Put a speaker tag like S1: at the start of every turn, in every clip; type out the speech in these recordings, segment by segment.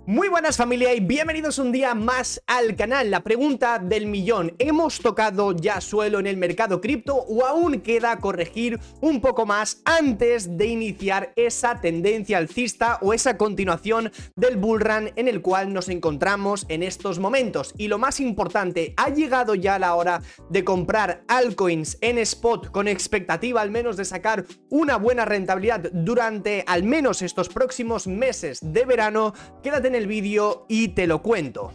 S1: Muy buenas familia y bienvenidos un día más al canal. La pregunta del millón: ¿hemos tocado ya suelo en el mercado cripto o aún queda corregir un poco más antes de iniciar esa tendencia alcista o esa continuación del bullrun en el cual nos encontramos en estos momentos? Y lo más importante, ¿ha llegado ya la hora de comprar altcoins en spot con expectativa al menos de sacar una buena rentabilidad durante al menos estos próximos meses de verano? Quédate en el vídeo y te lo cuento.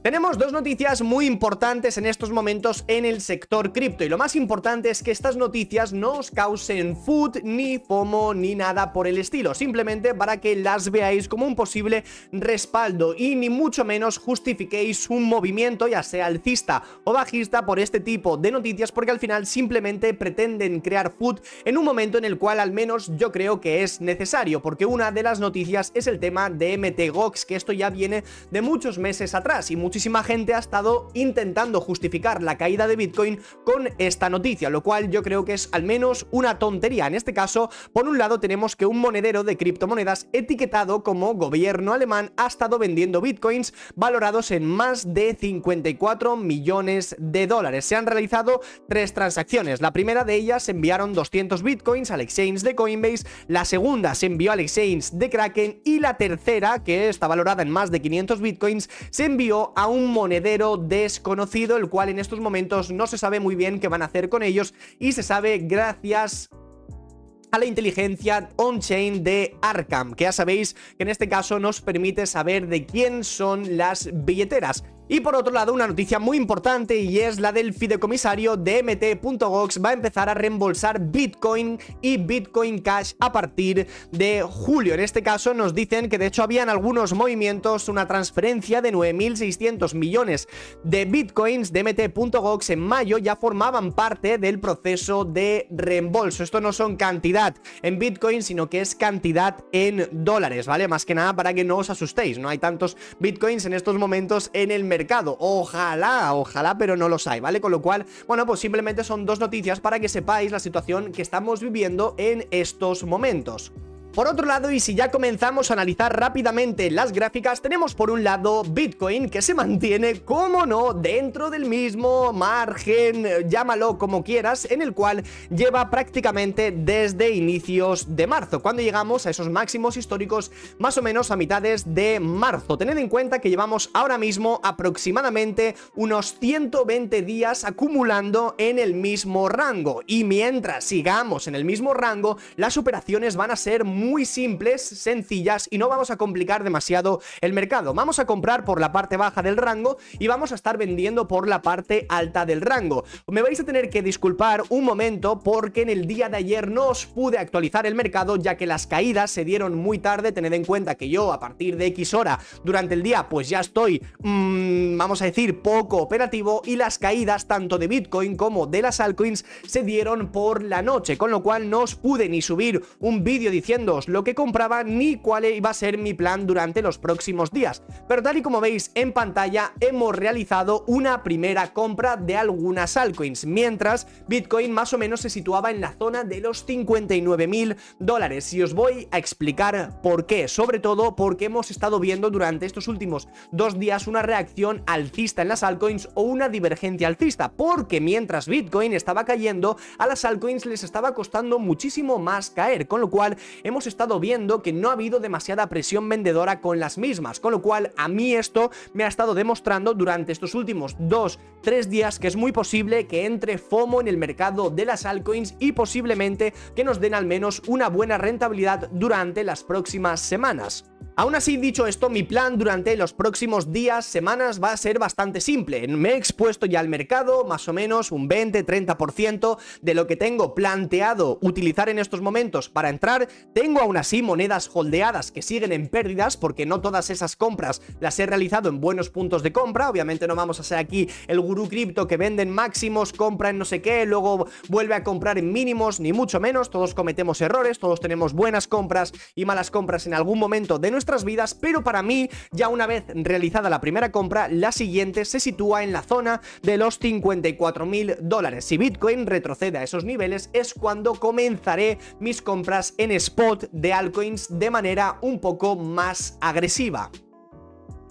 S1: Tenemos dos noticias muy importantes en estos momentos en el sector cripto y lo más importante es que estas noticias no os causen FUD, ni FOMO, ni nada por el estilo, simplemente para que las veáis como un posible respaldo y ni mucho menos justifiquéis un movimiento ya sea alcista o bajista por este tipo de noticias, porque al final simplemente pretenden crear FUD en un momento en el cual al menos yo creo que es necesario, porque una de las noticias es el tema de MTGOX, que esto ya viene de muchos meses atrás y muchísima gente ha estado intentando justificar la caída de Bitcoin con esta noticia, lo cual yo creo que es al menos una tontería. En este caso, por un lado tenemos que un monedero de criptomonedas etiquetado como gobierno alemán ha estado vendiendo Bitcoins valorados en más de 54 millones de dólares. Se han realizado tres transacciones. La primera de ellas se enviaron 200 Bitcoins al exchange de Coinbase, la segunda se envió al exchange de Kraken y la tercera, que está valorada en más de 500 Bitcoins, se envió a un monedero desconocido, el cual en estos momentos no se sabe muy bien qué van a hacer con ellos y se sabe gracias a la inteligencia on-chain de Arkham, que ya sabéis que en este caso nos permite saber de quién son las billeteras. Y por otro lado, una noticia muy importante y es la del fideicomisario de MT.GOX. Va a empezar a reembolsar Bitcoin y Bitcoin Cash a partir de julio. En este caso nos dicen que de hecho habían algunos movimientos, una transferencia de 9.600 millones de Bitcoins de MT.GOX en mayo ya formaban parte del proceso de reembolso. Esto no son cantidad en Bitcoin, sino que es cantidad en dólares, ¿vale? Más que nada para que no os asustéis, no hay tantos Bitcoins en estos momentos en el mercado. Ojalá, pero no los hay, ¿vale? Con lo cual, bueno, pues simplemente son dos noticias para que sepáis la situación que estamos viviendo en estos momentos. Por otro lado, y si ya comenzamos a analizar rápidamente las gráficas, tenemos por un lado Bitcoin, que se mantiene, como no, dentro del mismo margen, llámalo como quieras, en el cual lleva prácticamente desde inicios de marzo, cuando llegamos a esos máximos históricos más o menos a mitades de marzo. Tened en cuenta que llevamos ahora mismo aproximadamente unos 120 días acumulando en el mismo rango, y mientras sigamos en el mismo rango, las operaciones van a ser muy simples, sencillas y no vamos a complicar demasiado el mercado. Vamos a comprar por la parte baja del rango y vamos a estar vendiendo por la parte alta del rango. Me vais a tener que disculpar un momento porque en el día de ayer no os pude actualizar el mercado, ya que las caídas se dieron muy tarde. Tened en cuenta que yo a partir de X hora durante el día pues ya estoy, vamos a decir, poco operativo, y las caídas tanto de Bitcoin como de las altcoins se dieron por la noche, con lo cual no os pude ni subir un vídeo diciendo lo que compraba ni cuál iba a ser mi plan durante los próximos días. Pero tal y como veis en pantalla, hemos realizado una primera compra de algunas altcoins, mientras Bitcoin más o menos se situaba en la zona de los 59.000 dólares. Y os voy a explicar por qué, sobre todo porque hemos estado viendo durante estos últimos 2 días una reacción alcista en las altcoins o una divergencia alcista, porque mientras Bitcoin estaba cayendo, a las altcoins les estaba costando muchísimo más caer, con lo cual hemos estado viendo que no ha habido demasiada presión vendedora con las mismas, con lo cual a mí esto me ha estado demostrando durante estos últimos 2-3 días que es muy posible que entre FOMO en el mercado de las altcoins y posiblemente que nos den al menos una buena rentabilidad durante las próximas semanas. Aún así, dicho esto, mi plan durante los próximos días, semanas, va a ser bastante simple. Me he expuesto ya al mercado más o menos un 20-30% de lo que tengo planteado utilizar en estos momentos para entrar. Tengo aún así monedas holdeadas que siguen en pérdidas porque no todas esas compras las he realizado en buenos puntos de compra. Obviamente no vamos a ser aquí el gurú cripto que vende en máximos, compra en no sé qué, luego vuelve a comprar en mínimos, ni mucho menos. Todos cometemos errores, todos tenemos buenas compras y malas compras en algún momento de nuestra nuestras vidas, pero para mí, ya una vez realizada la primera compra, la siguiente se sitúa en la zona de los $54.000. Si Bitcoin retrocede a esos niveles, es cuando comenzaré mis compras en spot de altcoins de manera un poco más agresiva.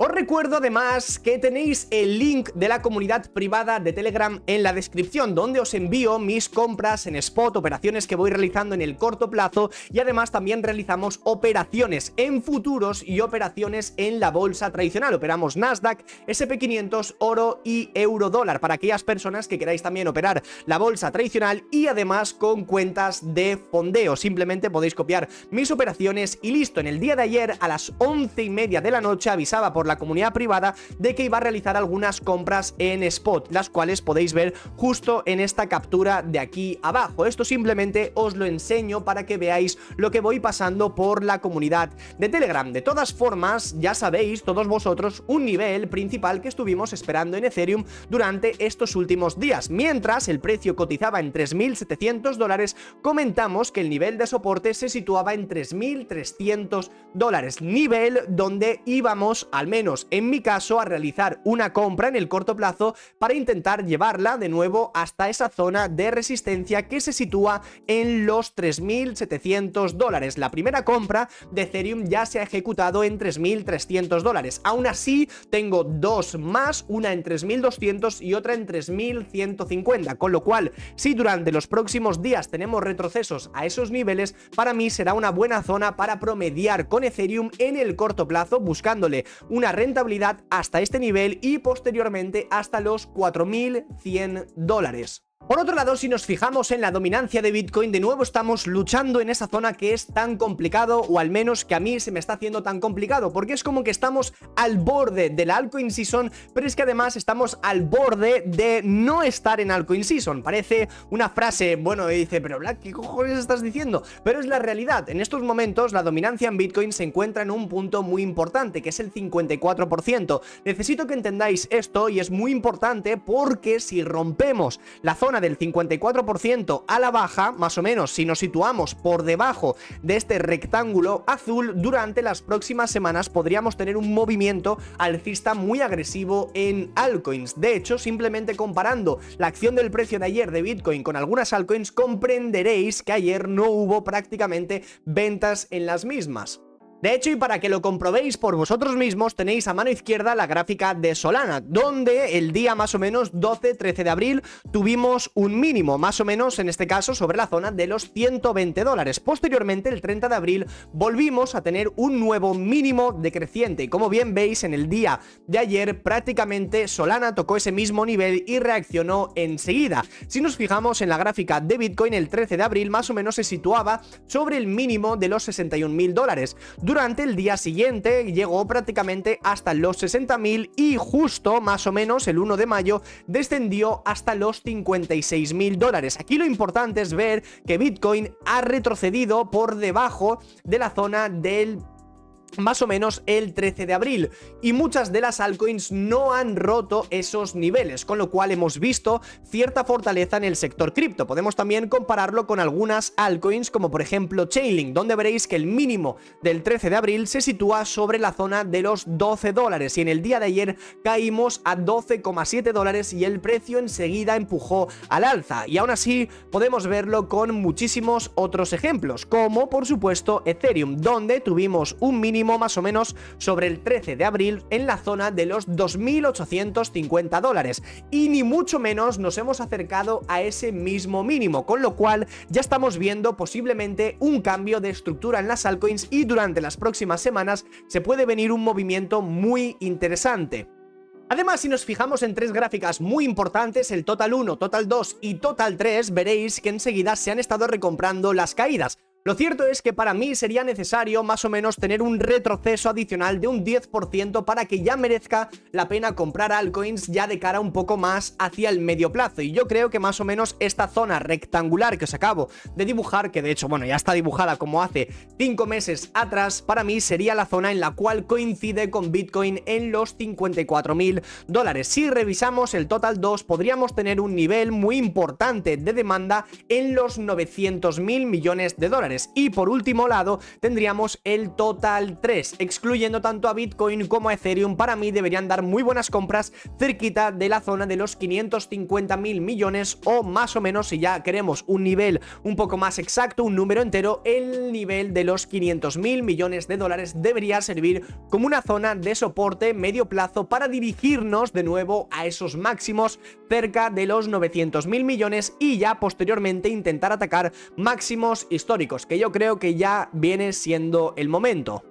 S1: Os recuerdo además que tenéis el link de la comunidad privada de Telegram en la descripción, donde os envío mis compras en spot, operaciones que voy realizando en el corto plazo, y además también realizamos operaciones en futuros y operaciones en la bolsa tradicional. Operamos Nasdaq, SP500, oro y euro dólar para aquellas personas que queráis también operar la bolsa tradicional y además con cuentas de fondeo. Simplemente podéis copiar mis operaciones y listo. En el día de ayer a las 11:30 de la noche avisaba por la comunidad privada de que iba a realizar algunas compras en spot, las cuales podéis ver justo en esta captura de aquí abajo. Esto simplemente os lo enseño para que veáis lo que voy pasando por la comunidad de Telegram. De todas formas, ya sabéis todos vosotros un nivel principal que estuvimos esperando en Ethereum durante estos últimos días. Mientras el precio cotizaba en $3.700, comentamos que el nivel de soporte se situaba en $3.300, nivel donde íbamos, al menos en mi caso, a realizar una compra en el corto plazo para intentar llevarla de nuevo hasta esa zona de resistencia que se sitúa en los $3.700. La primera compra de Ethereum ya se ha ejecutado en $3.300. Aún así, tengo dos más, una en 3.200 y otra en 3.150, con lo cual, si durante los próximos días tenemos retrocesos a esos niveles, para mí será una buena zona para promediar con Ethereum en el corto plazo, buscándole una rentabilidad hasta este nivel y posteriormente hasta los $4.100. Por otro lado, si nos fijamos en la dominancia de Bitcoin, de nuevo estamos luchando en esa zona que es tan complicado, o al menos que a mí se me está haciendo tan complicado, porque es como que estamos al borde de la altcoin season, pero es que además estamos al borde de no estar en altcoin season. Parece una frase, bueno, dice, pero Black, ¿qué cojones estás diciendo? Pero es la realidad. En estos momentos la dominancia en Bitcoin se encuentra en un punto muy importante, que es el 54%. Necesito que entendáis esto y es muy importante porque si rompemos la zona del 54% a la baja, más o menos si nos situamos por debajo de este rectángulo azul, durante las próximas semanas podríamos tener un movimiento alcista muy agresivo en altcoins. De hecho, simplemente comparando la acción del precio de ayer de Bitcoin con algunas altcoins, comprenderéis que ayer no hubo prácticamente ventas en las mismas. De hecho, y para que lo comprobéis por vosotros mismos, tenéis a mano izquierda la gráfica de Solana, donde el día más o menos 12-13 de abril tuvimos un mínimo, más o menos en este caso sobre la zona de los $120. Posteriormente, el 30 de abril, volvimos a tener un nuevo mínimo decreciente. Y como bien veis, en el día de ayer prácticamente Solana tocó ese mismo nivel y reaccionó enseguida. Si nos fijamos en la gráfica de Bitcoin, el 13 de abril más o menos se situaba sobre el mínimo de los $61.000. Durante el día siguiente llegó prácticamente hasta los 60.000 y justo más o menos el 1 de mayo descendió hasta los $56.000. Aquí lo importante es ver que Bitcoin ha retrocedido por debajo de la zona del más o menos el 13 de abril y muchas de las altcoins no han roto esos niveles, con lo cual hemos visto cierta fortaleza en el sector cripto. Podemos también compararlo con algunas altcoins como por ejemplo Chainlink, donde veréis que el mínimo del 13 de abril se sitúa sobre la zona de los $12 y en el día de ayer caímos a $12,7 y el precio enseguida empujó al alza, y aún así podemos verlo con muchísimos otros ejemplos, como por supuesto Ethereum, donde tuvimos un mínimo más o menos sobre el 13 de abril en la zona de los $2.850 y ni mucho menos nos hemos acercado a ese mismo mínimo, con lo cual ya estamos viendo posiblemente un cambio de estructura en las altcoins y durante las próximas semanas se puede venir un movimiento muy interesante. Además, si nos fijamos en tres gráficas muy importantes, el Total 1, Total 2 y Total 3, veréis que enseguida se han estado recomprando las caídas. Lo cierto es que para mí sería necesario más o menos tener un retroceso adicional de un 10% para que ya merezca la pena comprar altcoins ya de cara un poco más hacia el medio plazo, y yo creo que más o menos esta zona rectangular que os acabo de dibujar, que de hecho, bueno, ya está dibujada como hace 5 meses atrás, para mí sería la zona en la cual coincide con Bitcoin en los $54.000. Si revisamos el Total 2, podríamos tener un nivel muy importante de demanda en los $900.000 millones. millones. Y por último lado tendríamos el Total 3, excluyendo tanto a Bitcoin como a Ethereum. Para mí deberían dar muy buenas compras cerquita de la zona de los 550.000 millones o más o menos, si ya queremos un nivel un poco más exacto, un número entero, el nivel de los 500.000 millones de dólares debería servir como una zona de soporte medio plazo para dirigirnos de nuevo a esos máximos cerca de los 900.000 millones y ya posteriormente intentar atacar máximos históricos, que yo creo que ya viene siendo el momento.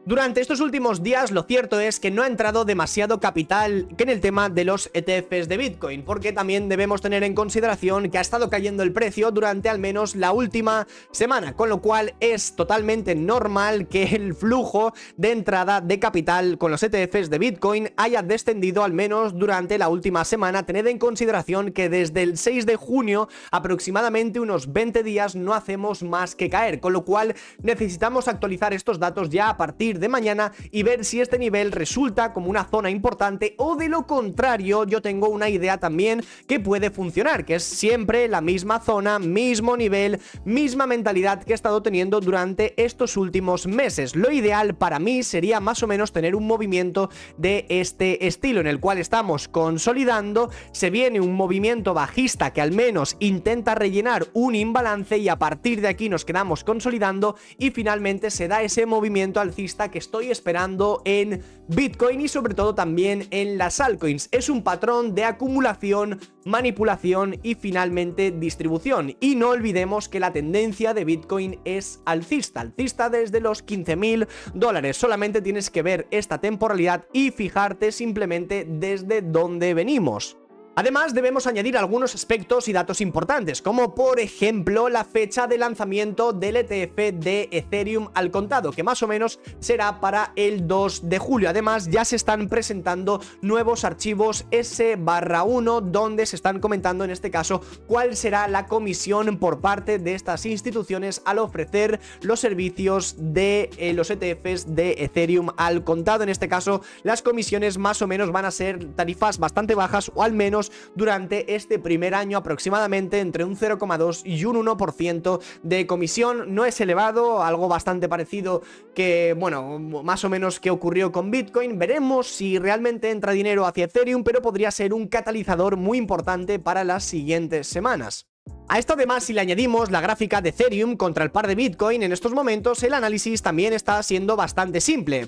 S1: Durante estos últimos días lo cierto es que no ha entrado demasiado capital en el tema de los ETFs de Bitcoin, porque también debemos tener en consideración que ha estado cayendo el precio durante al menos la última semana, con lo cual es totalmente normal que el flujo de entrada de capital con los ETFs de Bitcoin haya descendido al menos durante la última semana. Tened en consideración que desde el 6 de junio aproximadamente unos 20 días no hacemos más que caer, con lo cual necesitamos actualizar estos datos ya a partir de mañana y ver si este nivel resulta como una zona importante o de lo contrario yo tengo una idea también que puede funcionar, que es siempre la misma zona, mismo nivel, misma mentalidad que he estado teniendo durante estos últimos meses. Lo ideal para mí sería más o menos tener un movimiento de este estilo en el cual estamos consolidando, se viene un movimiento bajista que al menos intenta rellenar un imbalance y a partir de aquí nos quedamos consolidando y finalmente se da ese movimiento alcista que estoy esperando en Bitcoin y sobre todo también en las altcoins. Es un patrón de acumulación, manipulación y finalmente distribución. Y no olvidemos que la tendencia de Bitcoin es alcista desde los 15.000 dólares. Solamente tienes que ver esta temporalidad y fijarte simplemente desde dónde venimos. Además, debemos añadir algunos aspectos y datos importantes, como por ejemplo la fecha de lanzamiento del ETF de Ethereum al contado, que más o menos será para el 2 de julio. Además, ya se están presentando nuevos archivos S/1, donde se están comentando en este caso cuál será la comisión por parte de estas instituciones al ofrecer los servicios de los ETFs de Ethereum al contado. En este caso, las comisiones más o menos van a ser tarifas bastante bajas, o al menos durante este primer año aproximadamente entre un 0,2 y un 1% de comisión. No es elevado, algo bastante parecido que, bueno, más o menos que ocurrió con Bitcoin. Veremos si realmente entra dinero hacia Ethereum, pero podría ser un catalizador muy importante para las siguientes semanas. A esto además, si le añadimos la gráfica de Ethereum contra el par de Bitcoin, en estos momentos el análisis también está siendo bastante simple.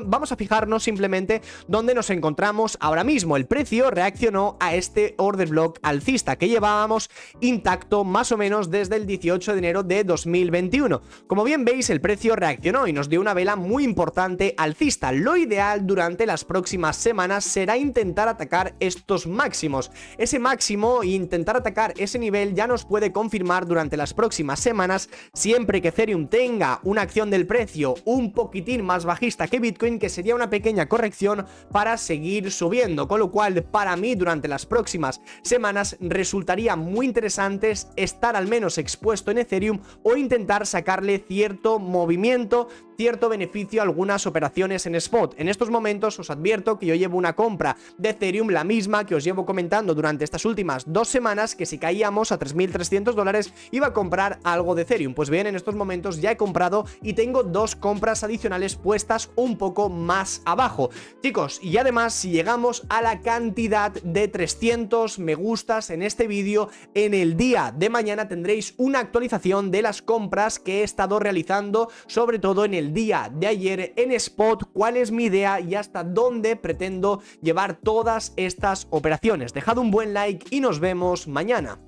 S1: Vamos a fijarnos simplemente dónde nos encontramos ahora mismo. El precio reaccionó a este order block alcista que llevábamos intacto más o menos desde el 18 de enero de 2021. Como bien veis, el precio reaccionó y nos dio una vela muy importante alcista. Lo ideal durante las próximas semanas será intentar atacar estos máximos. Ese máximo e intentar atacar ese nivel ya nos puede confirmar durante las próximas semanas, siempre que Ethereum tenga una acción del precio un poquitín más bajista que Bitcoin, que sería una pequeña corrección para seguir subiendo, con lo cual para mí durante las próximas semanas resultaría muy interesante estar al menos expuesto en Ethereum o intentar sacarle cierto movimiento, cierto beneficio a algunas operaciones en spot. En estos momentos os advierto que yo llevo una compra de Ethereum, la misma que os llevo comentando durante estas últimas 2 semanas, que si caíamos a 3.300 dólares iba a comprar algo de Ethereum. Pues bien, en estos momentos ya he comprado y tengo 2 compras adicionales puestas un poco más abajo, chicos. Y además, si llegamos a la cantidad de 300 me gustas en este vídeo, en el día de mañana tendréis una actualización de las compras que he estado realizando, sobre todo en el día de ayer en spot, cuál es mi idea y hasta dónde pretendo llevar todas estas operaciones. Dejad un buen like y nos vemos mañana.